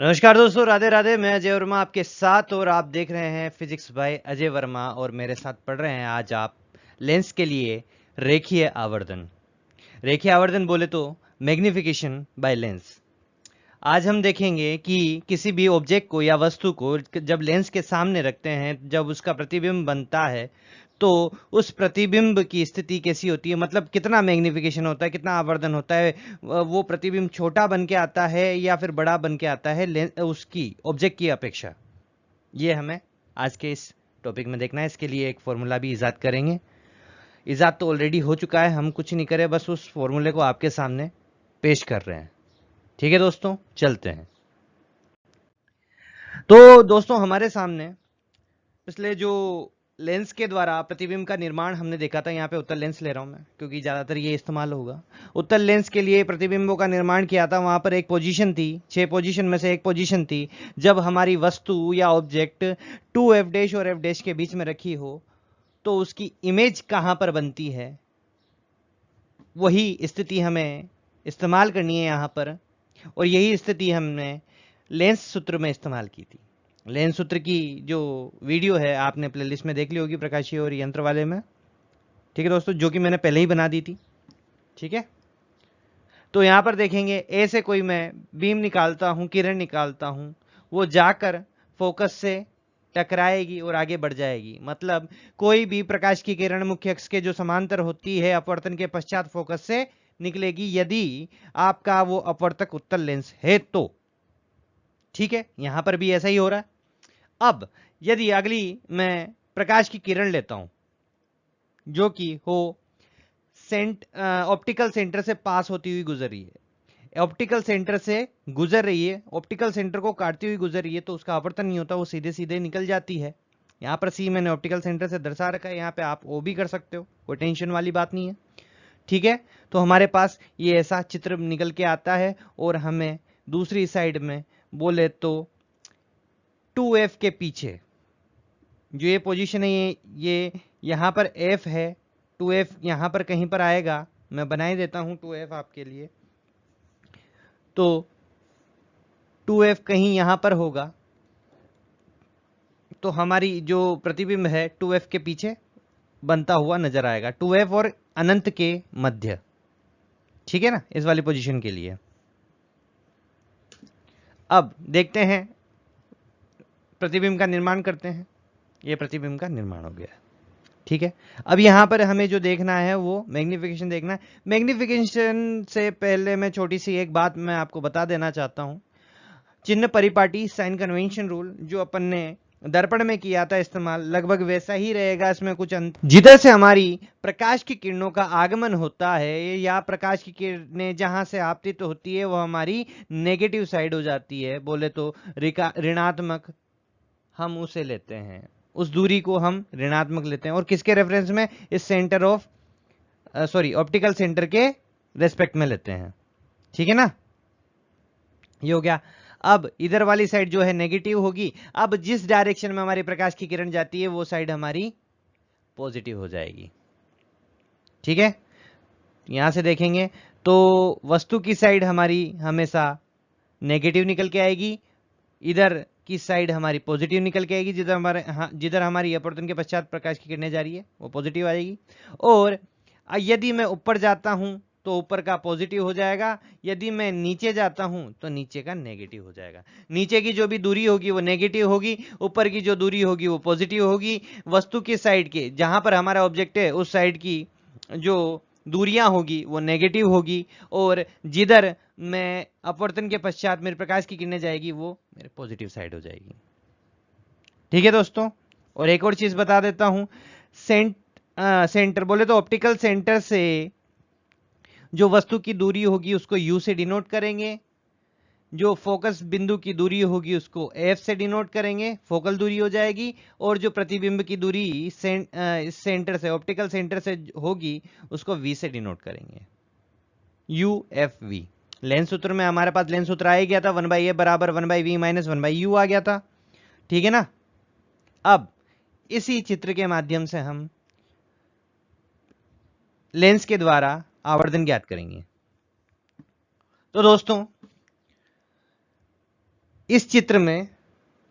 नमस्कार दोस्तों, राधे राधे। मैं अजय वर्मा आपके साथ और आप देख रहे हैं फिजिक्स बाय अजय वर्मा और मेरे साथ पढ़ रहे हैं आज आप लेंस के लिए रेखीय आवर्धन। रेखीय आवर्धन बोले तो मैग्निफिकेशन बाय लेंस। आज हम देखेंगे कि किसी भी ऑब्जेक्ट को या वस्तु को जब लेंस के सामने रखते हैं, जब उसका प्रतिबिंब बनता है तो उस प्रतिबिंब की स्थिति कैसी होती है, मतलब कितना मैग्निफिकेशन होता है, कितना आवर्धन होता है, वो प्रतिबिंब छोटा बन के आता है या फिर बड़ा बन के आता है उसकी ऑब्जेक्ट की अपेक्षा। ये हमें आज के इस टॉपिक में देखना है। इसके लिए एक फॉर्मूला भी इजाद करेंगे। इजाद तो ऑलरेडी हो चुका है, हम कुछ नहीं करें, बस उस फॉर्मूले को आपके सामने पेश कर रहे हैं। ठीक है दोस्तों, चलते हैं। तो दोस्तों, हमारे सामने पिछले जो लेंस के द्वारा प्रतिबिंब का निर्माण हमने देखा था, यहाँ पे उत्तल लेंस ले रहा हूं मैं क्योंकि ज़्यादातर ये इस्तेमाल होगा। उत्तल लेंस के लिए प्रतिबिंबों का निर्माण किया था। वहाँ पर एक पोजीशन थी, 6 पोजीशन में से एक पोजीशन थी जब हमारी वस्तु या ऑब्जेक्ट 2f डैश और f डैश के बीच में रखी हो तो उसकी इमेज कहाँ पर बनती है, वही स्थिति हमें इस्तेमाल करनी है यहाँ पर। और यही स्थिति हमने लेंस सूत्र में इस्तेमाल की थी। लेंस सूत्र की जो वीडियो है आपने प्लेलिस्ट में देख ली होगी, प्रकाशीय और यंत्र वाले में। ठीक है दोस्तों, जो कि मैंने पहले ही बना दी थी। ठीक है, तो यहां पर देखेंगे ए से कोई मैं बीम निकालता हूं, किरण निकालता हूं, वो जाकर फोकस से टकराएगी और आगे बढ़ जाएगी। मतलब कोई भी प्रकाश की किरण मुख्य अक्ष के जो समांतर होती है अपवर्तन के पश्चात फोकस से निकलेगी, यदि आपका वो अपवर्तक उत्तल लेंस है तो। ठीक है, यहां पर भी ऐसा ही हो रहा है। अब यदि अगली मैं प्रकाश की किरण लेता हूं जो कि हो ऑप्टिकल सेंटर से पास होती हुई गुजर रही है, ऑप्टिकल सेंटर से गुजर रही है, ऑप्टिकल सेंटर को काटती हुई गुजर रही है, तो उसका आवर्तन नहीं होता, वो सीधे सीधे निकल जाती है। यहां पर सी मैंने ऑप्टिकल सेंटर से दर्शा रखा है, यहां पे आप ओ भी कर सकते हो, कोई टेंशन वाली बात नहीं है। ठीक है, तो हमारे पास ये ऐसा चित्र निकल के आता है। और हमें दूसरी साइड में बोले तो 2f के पीछे जो ये पोजीशन है, ये यहां पर f है, 2f यहां पर कहीं पर आएगा। मैं बना ही देता हूं 2f आपके लिए। तो 2f कहीं यहां पर होगा, तो हमारी जो प्रतिबिंब है 2f के पीछे बनता हुआ नजर आएगा, 2f और अनंत के मध्य। ठीक है ना, इस वाली पोजीशन के लिए। अब देखते हैं, प्रतिबिंब का निर्माण करते हैं। ये प्रतिबिंब का निर्माण हो गया। ठीक है, अब यहां पर हमें जो देखना है वो मैग्निफिकेशन देखना है। मैग्निफिकेशन से पहले मैं छोटी सी एक बात मैं आपको बता देना चाहता हूं। चिन्ह परिपाटी साइन कन्वेंशन रूल जो अपन ने दर्पण में किया था इस्तेमाल, लगभग वैसा ही रहेगा। इसमें कुछ जिधर से हमारी प्रकाश की किरणों का आगमन होता है या प्रकाश की किरणें जहां से आपतित होती है वो हमारी नेगेटिव साइड हो जाती है, बोले तो ऋणात्मक हम उसे लेते हैं, उस दूरी को हम ऋणात्मक लेते हैं। और किसके रेफरेंस में? इस सेंटर ऑफ ऑप्टिकल सेंटर के रेस्पेक्ट में लेते हैं। ठीक है ना, ये हो गया। अब इधर वाली साइड जो है नेगेटिव होगी। अब जिस डायरेक्शन में हमारी प्रकाश की किरण जाती है वो साइड हमारी पॉजिटिव हो जाएगी। ठीक है, यहां से देखेंगे तो वस्तु की साइड हमारी हमेशा नेगेटिव निकल के आएगी, इधर की साइड हमारी पॉजिटिव निकल के आएगी। जिधर हमारी अपवर्तन के पश्चात प्रकाश की किरणें जा रही है वो पॉजिटिव आएगी। और यदि मैं ऊपर जाता हूं तो ऊपर का पॉजिटिव हो जाएगा, यदि मैं नीचे जाता हूं तो नीचे का नेगेटिव हो जाएगा। नीचे की जो भी दूरी होगी वो नेगेटिव होगी, ऊपर की जो दूरी होगी वो पॉजिटिव होगी। वस्तु की साइड के जहां पर हमारा ऑब्जेक्ट है उस साइड की जो दूरियां होगी वो नेगेटिव होगी, और जिधर मैं अपवर्तन के पश्चात मेरे प्रकाश की किरणें जाएगी वो मेरे पॉजिटिव साइड हो जाएगी। ठीक है दोस्तों, और एक और चीज बता देता हूं। सेंटर बोले तो ऑप्टिकल सेंटर से जो वस्तु की दूरी होगी उसको यू से डिनोट करेंगे, जो फोकस बिंदु की दूरी होगी उसको एफ से डिनोट करेंगे, फोकल दूरी हो जाएगी। और जो प्रतिबिंब की दूरी सेंटर से ऑप्टिकल सेंटर से होगी उसको वी से डिनोट करेंगे, यू एफ वी। लेंस सूत्र में हमारे पास लेंस सूत्र आ ही गया था, 1/a बराबर 1/v माइनस 1/u आ गया था। ठीक है ना, अब इसी चित्र के माध्यम से हम लेंस के द्वारा आवर्धन ज्ञात करेंगे। तो दोस्तों, इस चित्र में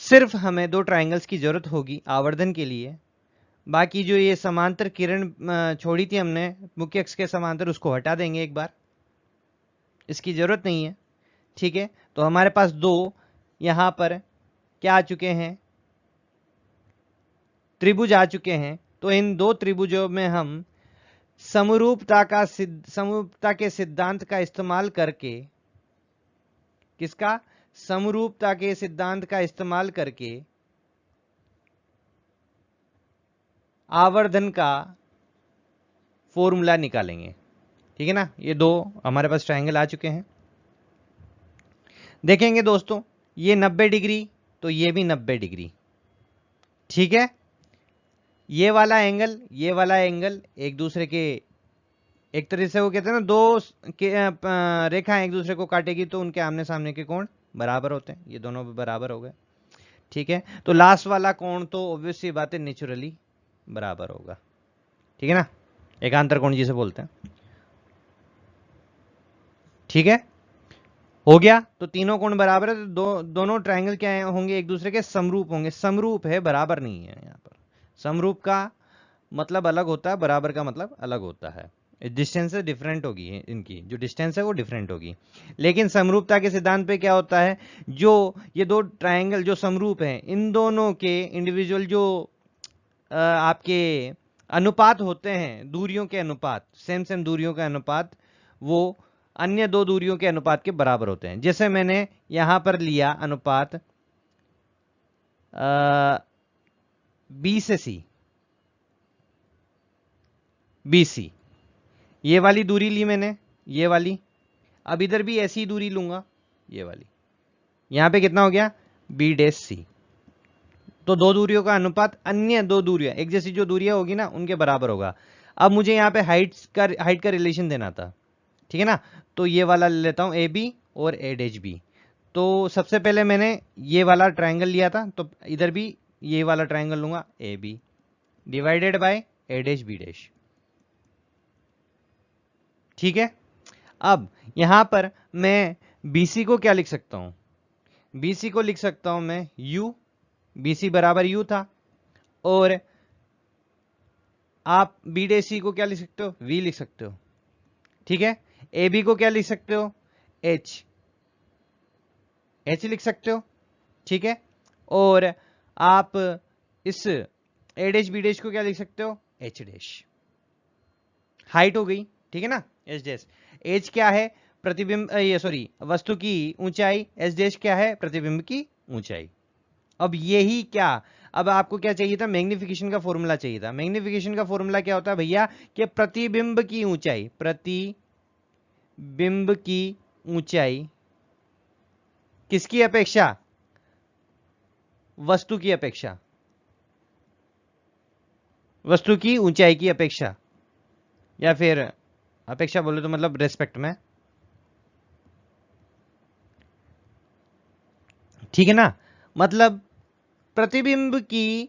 सिर्फ हमें दो ट्रायंगल्स की जरूरत होगी आवर्धन के लिए। बाकी जो ये समांतर किरण छोड़ी थी हमने मुख्य अक्ष के समांतर, उसको हटा देंगे एक बार, इसकी जरूरत नहीं है। ठीक है, तो हमारे पास दो यहां पर क्या आ चुके हैं, त्रिभुज आ चुके हैं। तो इन दो त्रिभुजों में हम समरूपता के सिद्धांत का इस्तेमाल करके, किसका, समरूपता के सिद्धांत का इस्तेमाल करके आवर्धन का फॉर्मूला निकालेंगे। ठीक है ना, ये दो हमारे पास ट्रायंगल आ चुके हैं। देखेंगे दोस्तों, ये 90 डिग्री, तो ये भी 90 डिग्री। ठीक है, ये वाला एंगल एक दूसरे के, एक तरह से वो कहते हैं ना, दो रेखाएं एक दूसरे को काटेगी तो उनके आमने सामने के कोण बराबर होते हैं, ये दोनों भी बराबर हो गए। ठीक है, तो लास्ट वाला कोण तो ऑब्वियसली बात है नेचुरली बराबर होगा। ठीक है ना, एकांतर कोण जिसे बोलते हैं। ठीक है, हो गया, तो तीनों कोण बराबर है, तो दोनों ट्रायंगल क्या होंगे, एक दूसरे के समरूप होंगे। समरूप है, बराबर नहीं है। यहां पर समरूप का मतलब अलग होता है, बराबर का मतलब अलग होता है। डिस्टेंस डिफरेंट होगी, इनकी जो डिस्टेंस है वो डिफरेंट होगी। लेकिन समरूपता के सिद्धांत पे क्या होता है, जो ये दो ट्रायंगल जो समरूप हैं, इन दोनों के इंडिविजुअल जो आपके अनुपात होते हैं, दूरियों के अनुपात, सेम दूरियों का अनुपात, वो अन्य दो दूरियों के अनुपात के बराबर होते हैं। जैसे मैंने यहां पर लिया अनुपात बी से सी, BC, ये वाली दूरी ली मैंने, ये वाली। अब इधर भी ऐसी दूरी लूंगा, ये वाली। यहां पे कितना हो गया, B'C। तो दो दूरियों का अनुपात अन्य दो दूरियां, एक जैसी जो दूरियां होगी ना, उनके बराबर होगा। अब मुझे यहां पे हाइट का रिलेशन देना था। ठीक है ना, तो ये वाला ले लेता हूं, AB और A'B। तो सबसे पहले मैंने ये वाला ट्रायंगल लिया था, तो इधर भी ये वाला ट्रायंगल लूंगा, AB डिवाइडेड बाय A', ठीक है। अब यहां पर मैं BC को क्या लिख सकता हूं, BC को लिख सकता हूं मैं U, BC बराबर U था। और आप B', को क्या लिख सकते हो, V लिख सकते हो। ठीक है, AB को क्या लिख सकते हो, H लिख सकते हो। ठीक है, और आप इस A', B' को क्या लिख सकते हो, H'। हाइट हो गई, ठीक है ना, H क्या है, प्रतिबिंब, ये सॉरी वस्तु की ऊंचाई, H' क्या है, प्रतिबिंब की ऊंचाई। अब यही क्या, अब आपको क्या चाहिए था, मैग्निफिकेशन का फॉर्मूला चाहिए था। मैग्निफिकेशन का फॉर्मूला क्या होता है भैया, कि प्रतिबिंब की ऊंचाई, प्रतिबिंब की ऊंचाई किसकी अपेक्षा, वस्तु की अपेक्षा, वस्तु की ऊंचाई की अपेक्षा, या फिर अपेक्षा बोले तो मतलब रेस्पेक्ट में। ठीक है ना, मतलब प्रतिबिंब की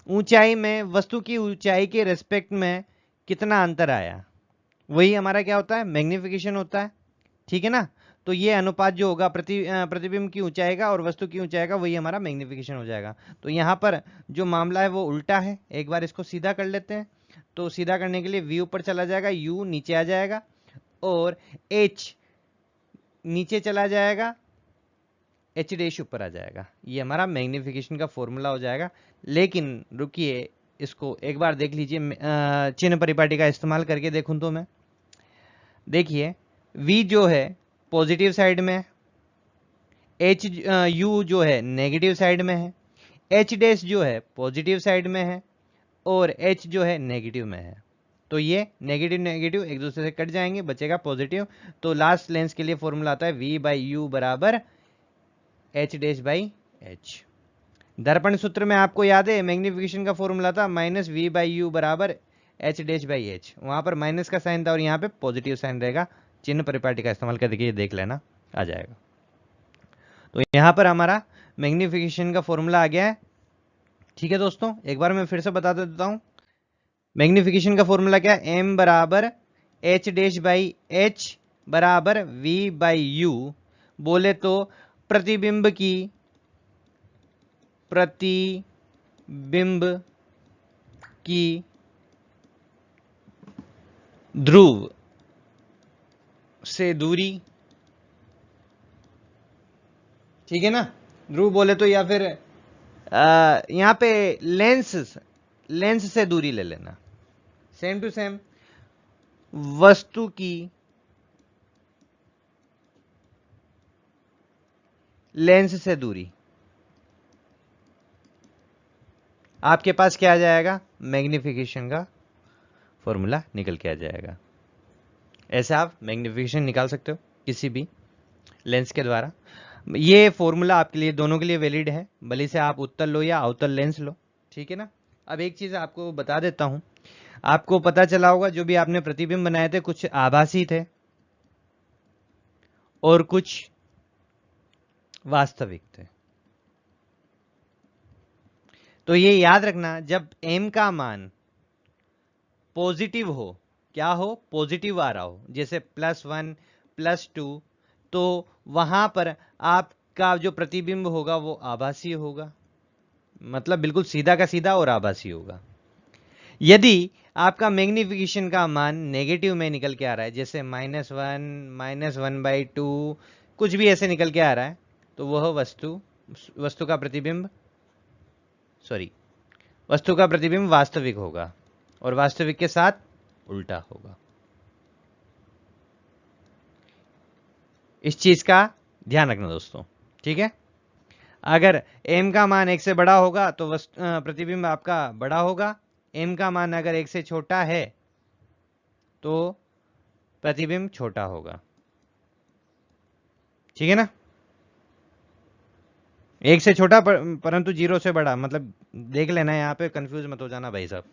ऊंचाई में वस्तु की ऊंचाई के रेस्पेक्ट में कितना अंतर आया, वही हमारा क्या होता है, मैग्निफिकेशन होता है। ठीक है ना, तो ये अनुपात जो होगा प्रतिबिंब की ऊंचाई का और वस्तु की ऊंचाई का, वही हमारा मैग्निफिकेशन हो जाएगा। तो यहां पर जो मामला है वो उल्टा है। एक बार इसको सीधा कर लेते हैं। तो सीधा करने के लिए V ऊपर चला जाएगा, U नीचे आ जाएगा और H नीचे चला जाएगा, H' ऊपर आ जाएगा। ये हमारा मैग्निफिकेशन का फॉर्मूला हो जाएगा। लेकिन रुकिए, इसको एक बार देख लीजिए, चिन्ह परिपाटी का इस्तेमाल करके देखूं तो मैं, देखिए V जो है पॉजिटिव साइड में है, U जो है नेगेटिव साइड में है, H' जो है पॉजिटिव साइड में है और H जो है नेगेटिव में है। तो ये नेगेटिव नेगेटिव एक दूसरे से कट जाएंगे, बचेगा पॉजिटिव। तो लास्ट लेंस के लिए फॉर्मूला आता है V/U बराबर H'/H। दर्पण सूत्र में आपको याद है मैग्निफिकेशन का फॉर्मूला था -V/U बराबर H'/H। वहां पर माइनस का साइन था और यहाँ पे पॉजिटिव साइन रहेगा। चिन्ह परिपाटी का इस्तेमाल करके ये देख लेना, आ जाएगा। तो यहां पर हमारा मैग्निफिकेशन का फॉर्मूला आ गया है। ठीक है दोस्तों, एक बार मैं फिर से बता देता हूं। मैग्निफिकेशन का फॉर्मूला क्या है, M बराबर H'/H बराबर V/U। बोले तो प्रतिबिंब की प्रतिबिंब की ध्रुव से दूरी, ठीक है ना, ध्रुव बोले तो, या फिर यहां पे लेंस से दूरी ले लेना, सेम टू सेम वस्तु की लेंस से दूरी, आपके पास क्या आ जाएगा, मैग्निफिकेशन का फॉर्मूला निकल के आ जाएगा। ऐसे आप मैग्निफिकेशन निकाल सकते हो किसी भी लेंस के द्वारा। ये फॉर्मूला आपके लिए दोनों के लिए वैलिड है, भले से आप उत्तल लो या अवतल लेंस लो, ठीक है ना। अब एक चीज आपको बता देता हूं, आपको पता चला होगा जो भी आपने प्रतिबिंब बनाए थे कुछ आभासी थे और कुछ वास्तविक थे। तो ये याद रखना, जब m का मान पॉजिटिव हो, क्या हो, पॉजिटिव आ रहा हो, जैसे +1 +2, तो वहां पर आपका जो प्रतिबिंब होगा वो आभासी होगा, मतलब बिल्कुल सीधा का सीधा और आभासी होगा। यदि आपका मैग्निफिकेशन का मान नेगेटिव में निकल के आ रहा है, जैसे -1 -1/2 कुछ भी ऐसे निकल के आ रहा है, तो वह वस्तु का प्रतिबिंब वास्तविक होगा और वास्तविक के साथ उल्टा होगा। इस चीज का ध्यान रखना दोस्तों, ठीक है। अगर m का मान 1 से बड़ा होगा तो प्रतिबिंब आपका बड़ा होगा, m का मान अगर 1 से छोटा है तो प्रतिबिंब छोटा होगा, ठीक है ना। 1 से छोटा परंतु 0 से बड़ा, मतलब देख लेना, यहां पे कंफ्यूज मत हो जाना भाई साहब।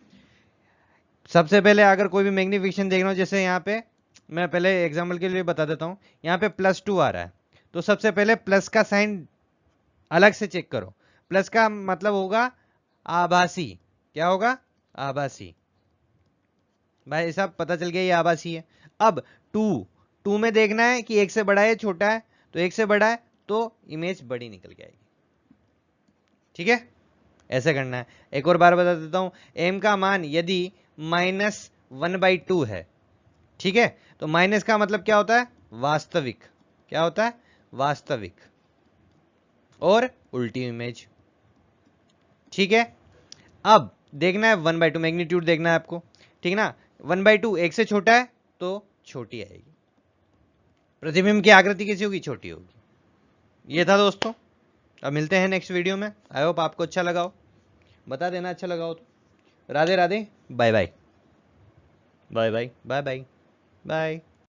सबसे पहले अगर कोई भी मैग्निफिकेशन देखना हो, जैसे यहाँ पे मैं पहले एग्जाम्पल के लिए बता देता हूँ, यहाँ पे +2 आ रहा है, तो सबसे पहले प्लस का साइन अलग से चेक करो। प्लस का मतलब होगा आभासी, क्या होगा, आभासी। भाई साहब पता चल गया ये आभासी है। अब 2 में देखना है कि 1 से बड़ा है छोटा है, तो 1 से बड़ा है तो इमेज बड़ी निकल के आएगी, ठीक है, ऐसे करना है। एक और बार बता देता हूं, m का मान यदि -1/2 है, ठीक है, तो माइनस का मतलब क्या होता है, वास्तविक, क्या होता है, वास्तविक और उल्टी इमेज, ठीक है। अब देखना है 1/2, मैग्नीट्यूड देखना है आपको, ठीक है ना। 1/2 1 से छोटा है तो छोटी आएगी, प्रतिबिंब की आकृति कैसी होगी, छोटी होगी। ये था दोस्तों, अब मिलते हैं नेक्स्ट वीडियो में। आई होप आपको अच्छा लगा हो, बता देना अच्छा लगा हो तो। Radhe Radhe, bye bye, bye bye, bye bye, bye.